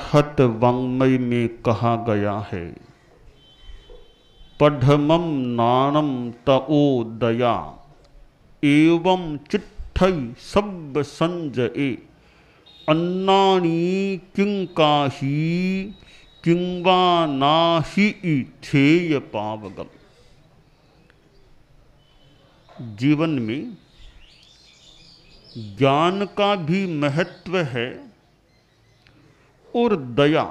बृहत वाङ्मय में कहा गया है, पढ़मम नाणम तओ दया एवं चिट्ठई सब संजये अन्नानी किंकाही किंवा नाहि थेय पावगम। जीवन में ज्ञान का भी महत्व है और दया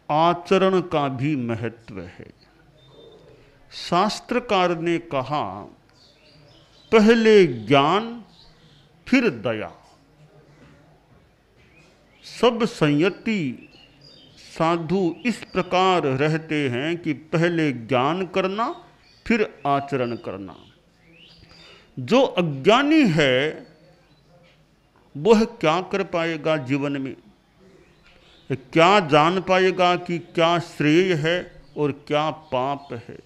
आचरण का भी महत्व है। शास्त्रकार ने कहा, पहले ज्ञान फिर दया। सब संयति साधु इस प्रकार रहते हैं कि पहले ज्ञान करना फिर आचरण करना। जो अज्ञानी है वह क्या कर पाएगा जीवन में? क्या जान पाएगा कि क्या श्रेय है और क्या पाप है?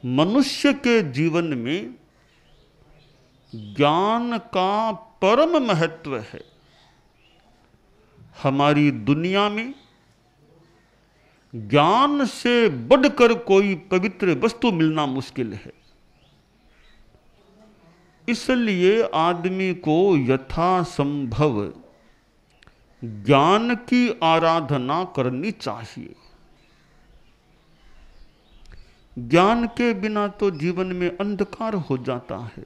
मनुष्य के जीवन में ज्ञान का परम महत्व है। हमारी दुनिया में ज्ञान से बढ़कर कोई पवित्र वस्तु मिलना मुश्किल है। इसलिए आदमी को यथासंभव ज्ञान की आराधना करनी चाहिए। ज्ञान के बिना तो जीवन में अंधकार हो जाता है।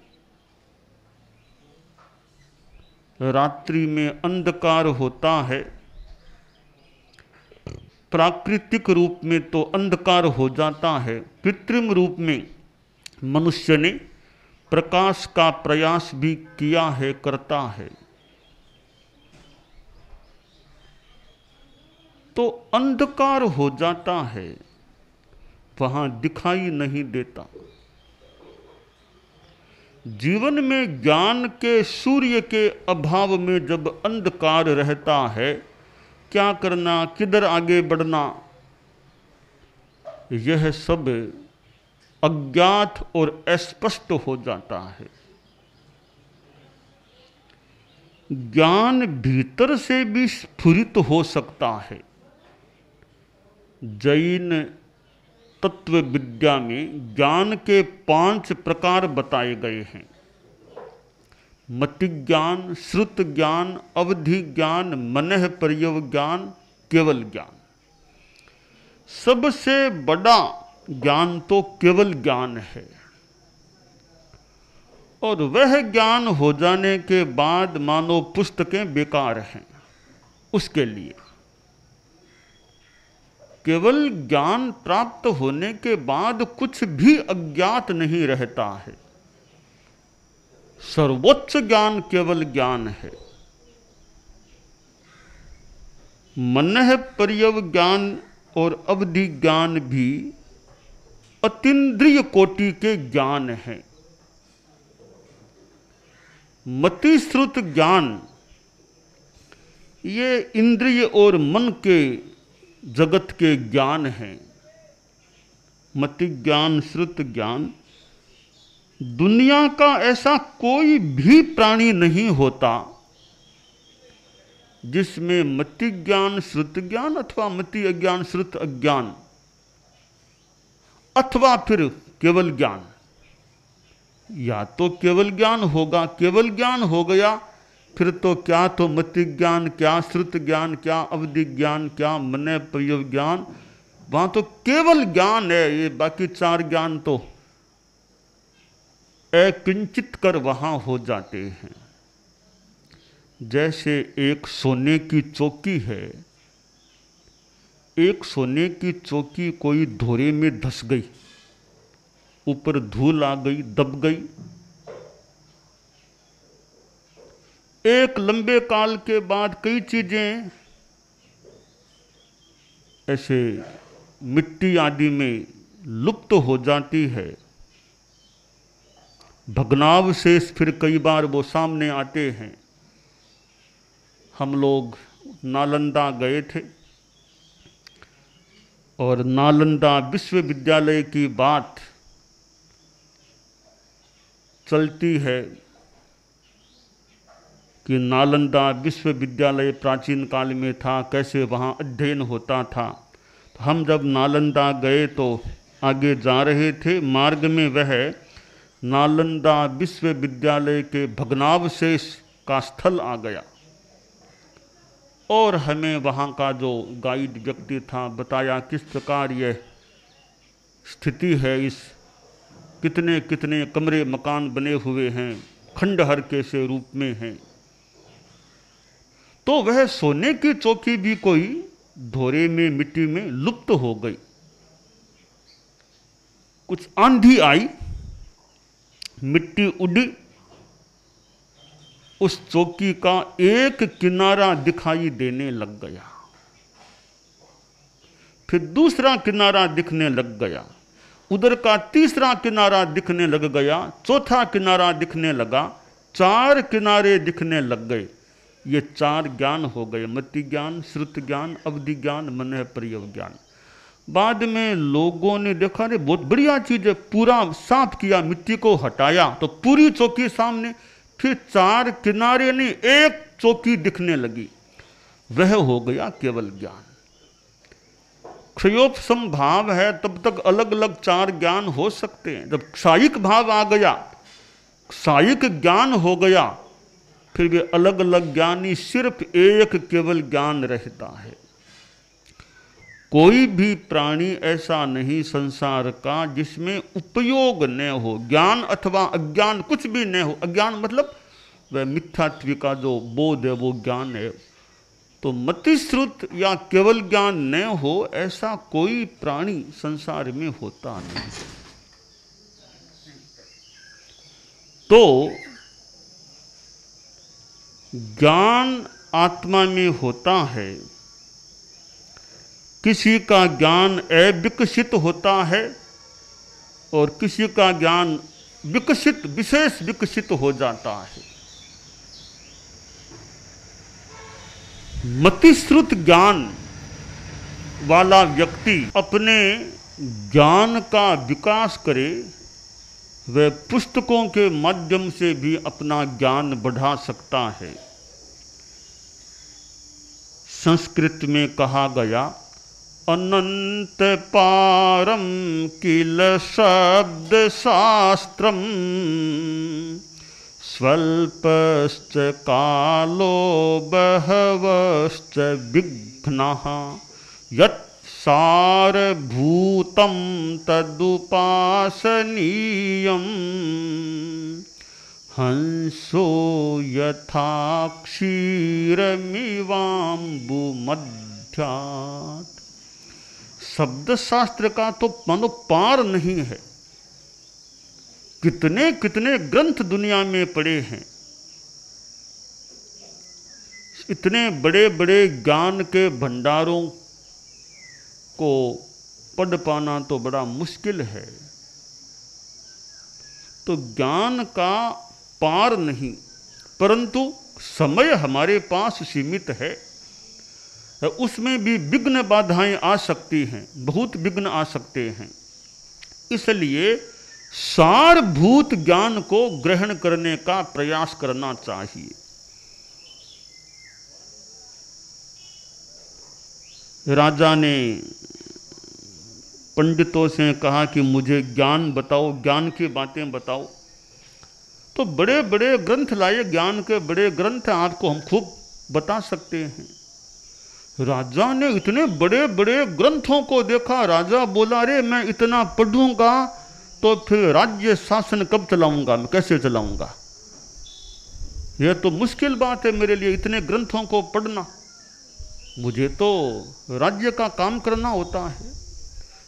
रात्रि में अंधकार होता है, प्राकृतिक रूप में तो अंधकार हो जाता है, कृत्रिम रूप में मनुष्य ने प्रकाश का प्रयास भी किया है, करता है। तो अंधकार हो जाता है, वहां दिखाई नहीं देता। जीवन में ज्ञान के सूर्य के अभाव में जब अंधकार रहता है, क्या करना, किधर आगे बढ़ना, यह सब अज्ञात और अस्पष्ट हो जाता है। ज्ञान भीतर से भी स्फुरित हो सकता है। जैन तत्व विद्या में ज्ञान के 5 प्रकार बताए गए हैं। मति ज्ञान, श्रुत ज्ञान, अवधि ज्ञान, मनः पर्यव ज्ञान, केवल ज्ञान। सबसे बड़ा ज्ञान तो केवल ज्ञान है, और वह ज्ञान हो जाने के बाद मानो पुस्तकें बेकार हैं। उसके लिए केवल ज्ञान प्राप्त होने के बाद कुछ भी अज्ञात नहीं रहता है। सर्वोच्च ज्ञान केवल ज्ञान है। मनः पर्यव ज्ञान और अवधि ज्ञान भी अतीन्द्रिय कोटि के ज्ञान हैं। मति श्रुत ज्ञान ये इंद्रिय और मन के जगत के ज्ञान हैं। मति ज्ञान, श्रुत ज्ञान, दुनिया का ऐसा कोई भी प्राणी नहीं होता जिसमें मति ज्ञान, श्रुत ज्ञान अथवा मति अज्ञान, श्रुत अज्ञान अथवा फिर केवल ज्ञान, या तो केवल ज्ञान होगा। केवल ज्ञान हो गया फिर तो क्या तो मति ज्ञान, क्या श्रुत ज्ञान, क्या अवधि ज्ञान, क्या मनः पर्यव ज्ञान, वहां तो केवल ज्ञान है। ये बाकी 4 ज्ञान तो अकिंचित कर वहां हो जाते हैं। जैसे एक सोने की चौकी है, एक सोने की चौकी कोई धोरे में धस गई, ऊपर धूल आ गई, दब गई। एक लंबे काल के बाद कई चीजें ऐसे मिट्टी आदि में लुप्त हो जाती है। भग्नावशेष फिर कई बार वो सामने आते हैं। हम लोग नालंदा गए थे और नालंदा विश्वविद्यालय की बात चलती है कि नालंदा विश्वविद्यालय प्राचीन काल में था, कैसे वहाँ अध्ययन होता था। तो हम जब नालंदा गए तो आगे जा रहे थे, मार्ग में वह नालंदा विश्वविद्यालय के भग्नावशेष का स्थल आ गया और हमें वहाँ का जो गाइड व्यक्ति था बताया किस प्रकार यह स्थिति है, इस कितने कितने कमरे मकान बने हुए हैं, खंडहर के से रूप में हैं। तो वह सोने की चौकी भी कोई धोरे में मिट्टी में लुप्त हो गई। कुछ आंधी आई, मिट्टी उड़ी, उस चौकी का एक किनारा दिखाई देने लग गया, फिर दूसरा किनारा दिखने लग गया, उधर का तीसरा किनारा दिखने लग गया, चौथा किनारा दिखने लगा, 4 किनारे दिखने लग गए। ये 4 ज्ञान हो गए, मति ज्ञान, श्रुत ज्ञान, अवधि ज्ञान, मन प्रयोग ज्ञान। बाद में लोगों ने देखा रे बहुत बढ़िया चीज है, पूरा साफ किया, मिट्टी को हटाया तो पूरी चौकी सामने, फिर 4 किनारे नहीं, एक चौकी दिखने लगी। वह हो गया केवल ज्ञान। क्षयोपशम भाव है तब तक अलग अलग 4 ज्ञान हो सकते हैं। जब क्षायिक भाव आ गया, क्षायिक ज्ञान हो गया, फिर भी अलग अलग ज्ञानी, सिर्फ एक केवल ज्ञान रहता है। कोई भी प्राणी ऐसा नहीं संसार का जिसमें उपयोग न हो, ज्ञान अथवा अज्ञान कुछ भी न हो। अज्ञान मतलब वह मिथ्यात्व का जो बोध है वो ज्ञान है। तो मतिश्रुत या केवल ज्ञान न हो ऐसा कोई प्राणी संसार में होता नहीं। तो ज्ञान आत्मा में होता है, किसी का ज्ञान अविकसित होता है और किसी का ज्ञान विकसित, विशेष विकसित हो जाता है। मतिश्रुत ज्ञान वाला व्यक्ति अपने ज्ञान का विकास करे, वह पुस्तकों के माध्यम से भी अपना ज्ञान बढ़ा सकता है। संस्कृत में कहा गया, अनंत पारम किल शब्द शास्त्रम स्वल्पश्च कालो बहवश्च विघ्नः यत् सारभूतं तदुपासनीयं हंसो यथा क्षीरमिवाम्बुमध्यात्। शब्द शास्त्र का तो मानो पार नहीं है। कितने कितने ग्रंथ दुनिया में पड़े हैं, इतने बड़े बड़े ज्ञान के भंडारों को पढ़ पाना तो बड़ा मुश्किल है। तो ज्ञान का पार नहीं, परंतु समय हमारे पास सीमित है, उसमें भी विघ्न बाधाएं आ सकती हैं, बहुत विघ्न आ सकते हैं। इसलिए सारभूत ज्ञान को ग्रहण करने का प्रयास करना चाहिए। राजा ने पंडितों से कहा कि मुझे ज्ञान बताओ, ज्ञान की बातें बताओ। तो बड़े बड़े ग्रंथ लाए, ज्ञान के बड़े ग्रंथ आपको हम खूब बता सकते हैं। राजा ने इतने बड़े बड़े ग्रंथों को देखा, राजा बोला, रे मैं इतना पढ़ूंगा तो फिर राज्य शासन कब चलाऊंगा, मैं कैसे चलाऊंगा? यह तो मुश्किल बात है मेरे लिए, इतने ग्रंथों को पढ़ना। मुझे तो राज्य का काम करना होता है।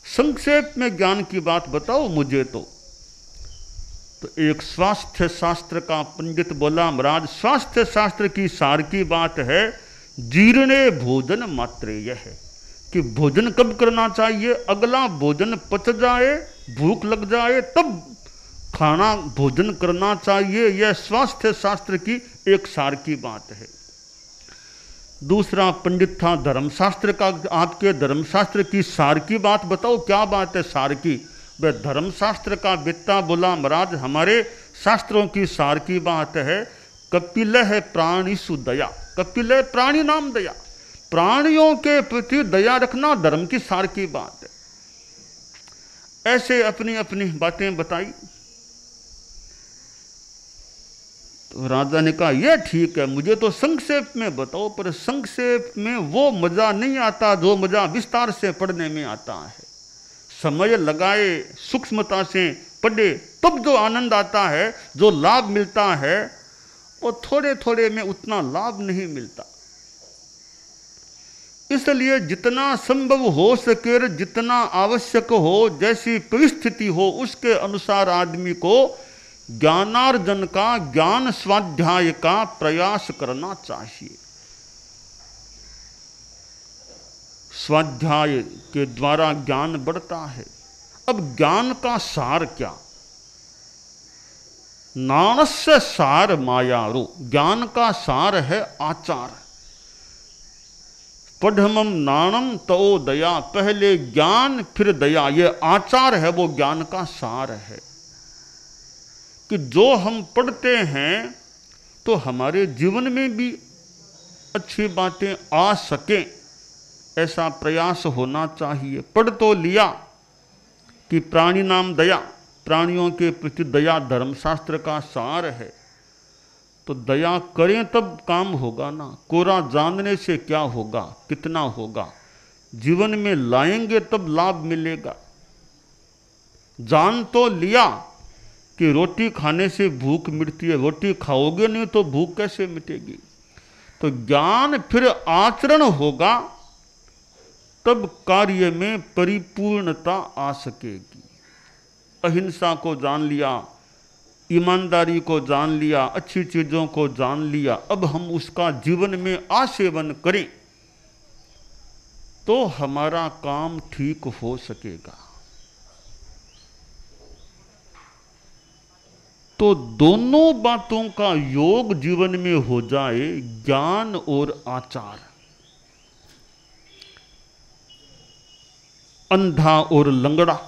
संक्षेप में ज्ञान की बात बताओ मुझे तो एक स्वास्थ्य शास्त्र का पंडित बोला, महाराज स्वास्थ्य शास्त्र की सार की बात है, जीर्णे भोजन मात्र यह है कि भोजन कब करना चाहिए, अगला भोजन पच जाए, भूख लग जाए तब खाना भोजन करना चाहिए। यह स्वास्थ्य शास्त्र की एक सार की बात है। दूसरा पंडित था धर्मशास्त्र का, आपके धर्मशास्त्र की सार की बात बताओ, क्या बात है सार की? वह धर्मशास्त्र का वेत्ता बोला, महाराज हमारे शास्त्रों की सार की बात है, कपिलः प्राणिषु दया, कपिलः प्राणी नाम दया, प्राणियों के प्रति दया रखना धर्म की सार की बात है। ऐसे अपनी अपनी बातें बताई। तो राजा ने कहा यह ठीक है, मुझे तो संक्षेप में बताओ, पर संक्षेप में वो मजा नहीं आता जो मजा विस्तार से पढ़ने में आता है। समय लगाए, सूक्ष्मता से पढ़े, तब जो आनंद आता है, जो लाभ मिलता है, वो थोड़े थोड़े में उतना लाभ नहीं मिलता। इसलिए जितना संभव हो सके, जितना आवश्यक हो, जैसी परिस्थिति हो, उसके अनुसार आदमी को ज्ञानार्जन का, ज्ञान स्वाध्याय का प्रयास करना चाहिए। स्वाध्याय के द्वारा ज्ञान बढ़ता है। अब ज्ञान का सार क्या? नाणस्य सार मायारो, ज्ञान का सार है आचार। पढ़मम नाणम तो दया, पहले ज्ञान फिर दया, ये आचार है, वो ज्ञान का सार है। कि जो हम पढ़ते हैं तो हमारे जीवन में भी अच्छी बातें आ सकें, ऐसा प्रयास होना चाहिए। पढ़ तो लिया कि प्राणी नाम दया, प्राणियों के प्रति दया धर्मशास्त्र का सार है, तो दया करें तब काम होगा ना। कोरा जानने से क्या होगा, कितना होगा, जीवन में लाएंगे तब लाभ मिलेगा। जान तो लिया कि रोटी खाने से भूख मिटती है, रोटी खाओगे नहीं तो भूख कैसे मिटेगी। तो ज्ञान फिर आचरण होगा, तब कार्य में परिपूर्णता आ सकेगी। अहिंसा को जान लिया, ईमानदारी को जान लिया, अच्छी चीजों को जान लिया, अब हम उसका जीवन में आसेवन करें तो हमारा काम ठीक हो सकेगा। तो दोनों बातों का योग जीवन में हो जाए, ज्ञान और आचार। अंधा और लंगड़ा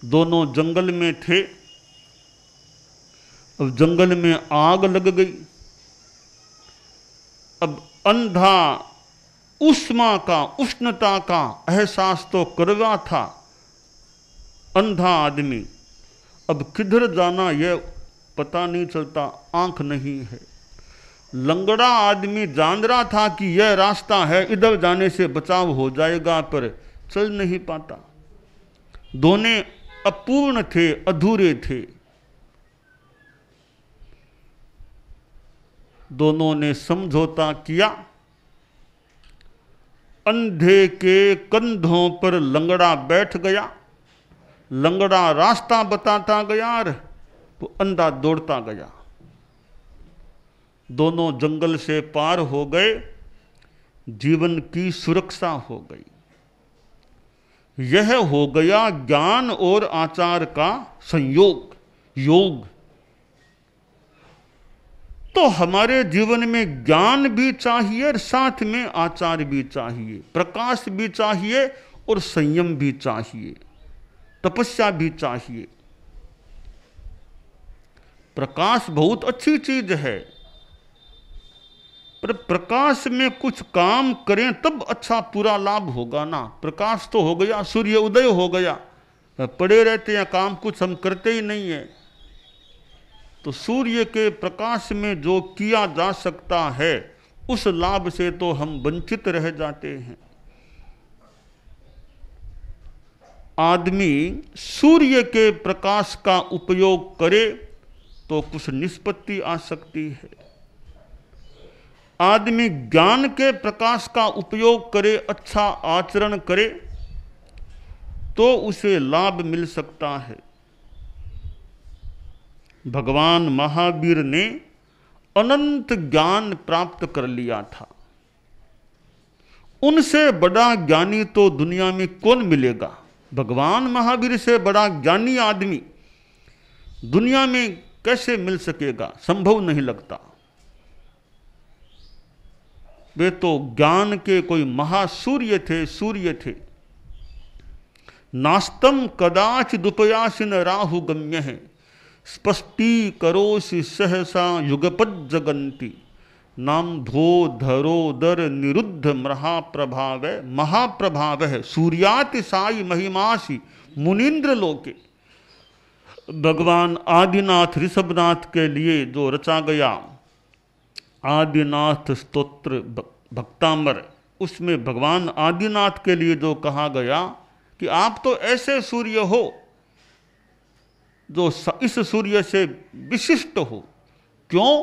दोनों जंगल में थे। अब जंगल में आग लग गई। अब अंधा उष्मा का, उष्णता का एहसास तो करवा था अंधा आदमी, अब किधर जाना यह पता नहीं चलता, आंख नहीं है। लंगड़ा आदमी जान रहा था कि यह रास्ता है, इधर जाने से बचाव हो जाएगा, पर चल नहीं पाता। दोनों अपूर्ण थे, अधूरे थे। दोनों ने समझौता किया। अंधे के कंधों पर लंगड़ा बैठ गया, लंगड़ा रास्ता बताता गया और वो अंधा दौड़ता गया। दोनों जंगल से पार हो गए, जीवन की सुरक्षा हो गई। यह हो गया ज्ञान और आचार का संयोग, योग। तो हमारे जीवन में ज्ञान भी चाहिए और साथ में आचार भी चाहिए, प्रकाश भी चाहिए और संयम भी चाहिए, तपस्या भी चाहिए। प्रकाश बहुत अच्छी चीज है, पर प्रकाश में कुछ काम करें तब अच्छा पूरा लाभ होगा ना। प्रकाश तो हो गया, सूर्य उदय हो गया, पड़े रहते हैं, काम कुछ हम करते ही नहीं है। तो सूर्य के प्रकाश में जो किया जा सकता है, उस लाभ से तो हम वंचित रह जाते हैं। आदमी सूर्य के प्रकाश का उपयोग करे तो कुछ निष्पत्ति आ सकती है। आदमी ज्ञान के प्रकाश का उपयोग करे, अच्छा आचरण करे, तो उसे लाभ मिल सकता है। भगवान महावीर ने अनंत ज्ञान प्राप्त कर लिया था। उनसे बड़ा ज्ञानी तो दुनिया में कौन मिलेगा? भगवान महावीर से बड़ा ज्ञानी आदमी दुनिया में कैसे मिल सकेगा? संभव नहीं लगता। वे तो ज्ञान के कोई महासूर्य थे, सूर्य थे। नास्तम कदाचिदुपयासिन राहु गम्य है, स्पष्टी करोसि सहसा युगपद जगंती, नाम धो धरोदर निरुद्ध महाप्रभाव महाप्रभाव सूर्याति साई महिमासी मुनीन्द्र लोके। भगवान आदिनाथ ऋषभनाथ के लिए जो रचा गया आदिनाथ स्तोत्र भक्तामर, उसमें भगवान आदिनाथ के लिए जो कहा गया कि आप तो ऐसे सूर्य हो जो इस सूर्य से विशिष्ट हो। क्यों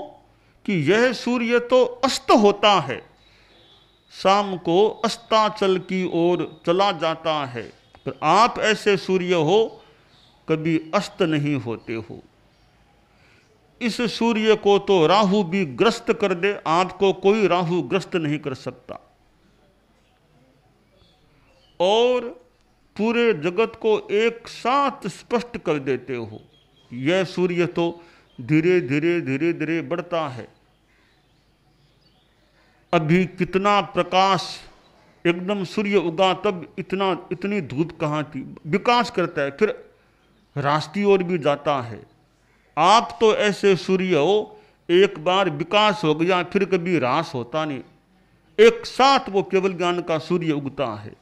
कि यह सूर्य तो अस्त होता है, शाम को अस्ताचल की ओर चला जाता है, पर आप ऐसे सूर्य हो कभी अस्त नहीं होते हो। इस सूर्य को तो राहु भी ग्रस्त कर दे, आपको कोई राहु ग्रस्त नहीं कर सकता। और पूरे जगत को एक साथ स्पष्ट कर देते हो। यह सूर्य तो धीरे धीरे धीरे धीरे बढ़ता है। अभी कितना प्रकाश, एकदम सूर्य उगा तब इतनी धूप कहाँ थी। विकास करता है, फिर राष्ट्रीय ओर भी जाता है। आप तो ऐसे सूर्य हो, एक बार विकास हो गया फिर कभी ह्रास होता नहीं, एक साथ वो केवल ज्ञान का सूर्य उगता है,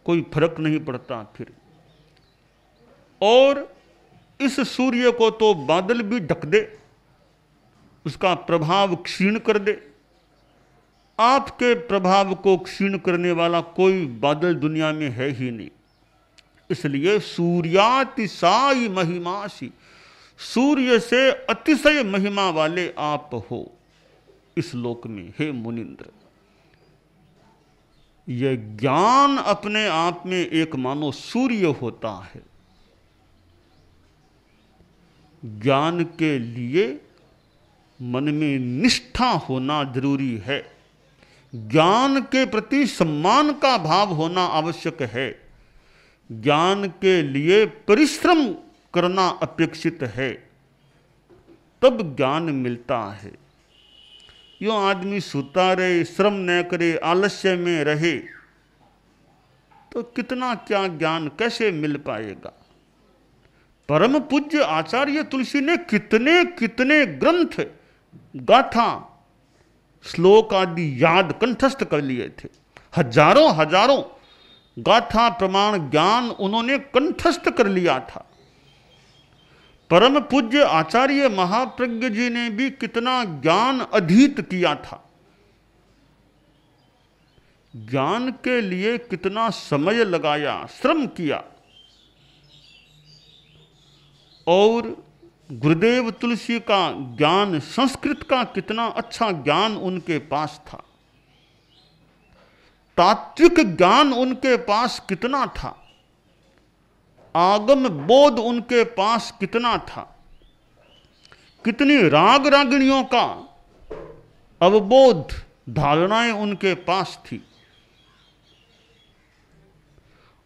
कोई फर्क नहीं पड़ता फिर। और इस सूर्य को तो बादल भी ढक दे, उसका प्रभाव क्षीण कर दे। आपके प्रभाव को क्षीण करने वाला कोई बादल दुनिया में है ही नहीं। इसलिए सूर्यातिशायी महिमासी, सूर्य से अतिशय महिमा वाले आप हो इस लोक में, हे मुनिंद्र। यह ज्ञान अपने आप में एक मानो सूर्य होता है। ज्ञान के लिए मन में निष्ठा होना जरूरी है, ज्ञान के प्रति सम्मान का भाव होना आवश्यक है, ज्ञान के लिए परिश्रम करना अपेक्षित है, तब ज्ञान मिलता है। यूं आदमी सूता रहे, श्रम न करे, आलस्य में रहे तो कितना क्या ज्ञान कैसे मिल पाएगा। परम पूज्य आचार्य तुलसी ने कितने कितने ग्रंथ, गाथा, श्लोक आदि याद कंठस्थ कर लिए थे। हजारों हजारों गाथा प्रमाण ज्ञान उन्होंने कंठस्थ कर लिया था। परम पूज्य आचार्य महाप्रज्ञ जी ने भी कितना ज्ञान अधीत किया था, ज्ञान के लिए कितना समय लगाया, श्रम किया। और गुरुदेव तुलसी का ज्ञान, संस्कृत का कितना अच्छा ज्ञान उनके पास था, तात्विक ज्ञान उनके पास कितना था, आगम बोध उनके पास कितना था, कितनी राग रागिणियों का अवबोध, धारणाएं उनके पास थी।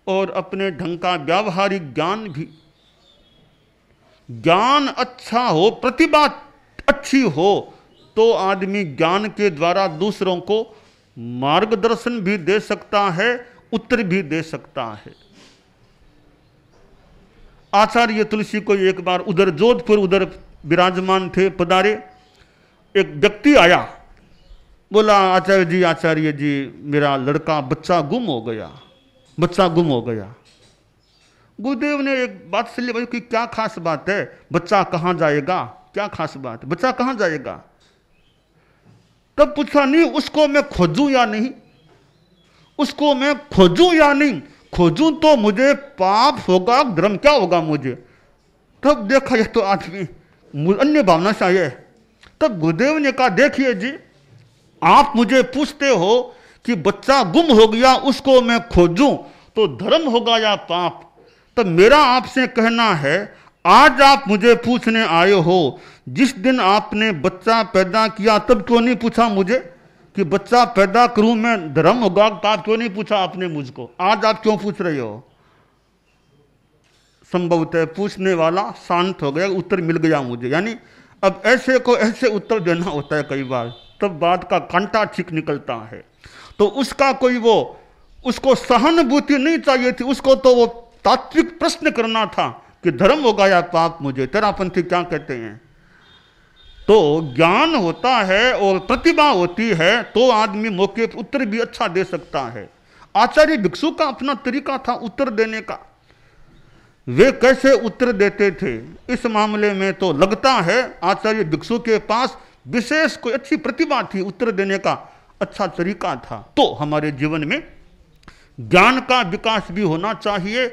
और अपने ढंग का व्यावहारिक ज्ञान भी। ज्ञान अच्छा हो, प्रतिभा अच्छी हो तो आदमी ज्ञान के द्वारा दूसरों को मार्गदर्शन भी दे सकता है, उत्तर भी दे सकता है। आचार्य तुलसी को एक बार उधर जोधपुर उधर विराजमान थे, पधारे, एक व्यक्ति आया, बोला आचार्य जी मेरा लड़का बच्चा गुम हो गया, बच्चा गुम हो गया। गुरुदेव ने एक बात से ली, भाई कि क्या खास बात है, बच्चा कहाँ जाएगा, क्या खास बात है, बच्चा कहाँ जाएगा। तब पूछा, नहीं उसको मैं खोजूं या नहीं, उसको मैं खोजूं या नहीं, खोजूं तो मुझे पाप होगा, धर्म क्या होगा मुझे। तब देखा यह तो आदमी अन्य भावना से आए। तब गुरुदेव ने कहा, देखिए जी आप मुझे पूछते हो कि बच्चा गुम हो गया, उसको मैं खोजूं तो धर्म होगा या पाप। तब मेरा आपसे कहना है, आज आप मुझे पूछने आए हो, जिस दिन आपने बच्चा पैदा किया तब क्यों नहीं पूछा मुझे कि बच्चा पैदा करूं मैं, धर्म होगा, पाप क्यों नहीं पूछा आपने मुझको, आज आप क्यों पूछ रहे हो। संभवतः पूछने वाला शांत हो गया, उत्तर मिल गया मुझे। यानी अब ऐसे को ऐसे उत्तर देना होता है कई बार, तब बात का कांटा ठीक निकलता है। तो उसका कोई वो, उसको सहानुभूति नहीं चाहिए थी, उसको तो वो तात्विक प्रश्न करना था, कि धर्म होगा या पाप मुझे, तेरापंथी क्या कहते हैं। तो ज्ञान होता है और प्रतिभा होती है तो आदमी मौके पर उत्तर भी अच्छा दे सकता है। आचार्य भिक्षु का अपना तरीका था उत्तर देने का, वे कैसे उत्तर देते थे इस मामले में तो लगता है आचार्य भिक्षु के पास विशेष कोई अच्छी प्रतिभा थी, उत्तर देने का अच्छा तरीका था। तो हमारे जीवन में ज्ञान का विकास भी होना चाहिए,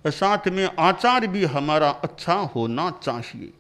साथ में आचार भी हमारा अच्छा होना चाहिए।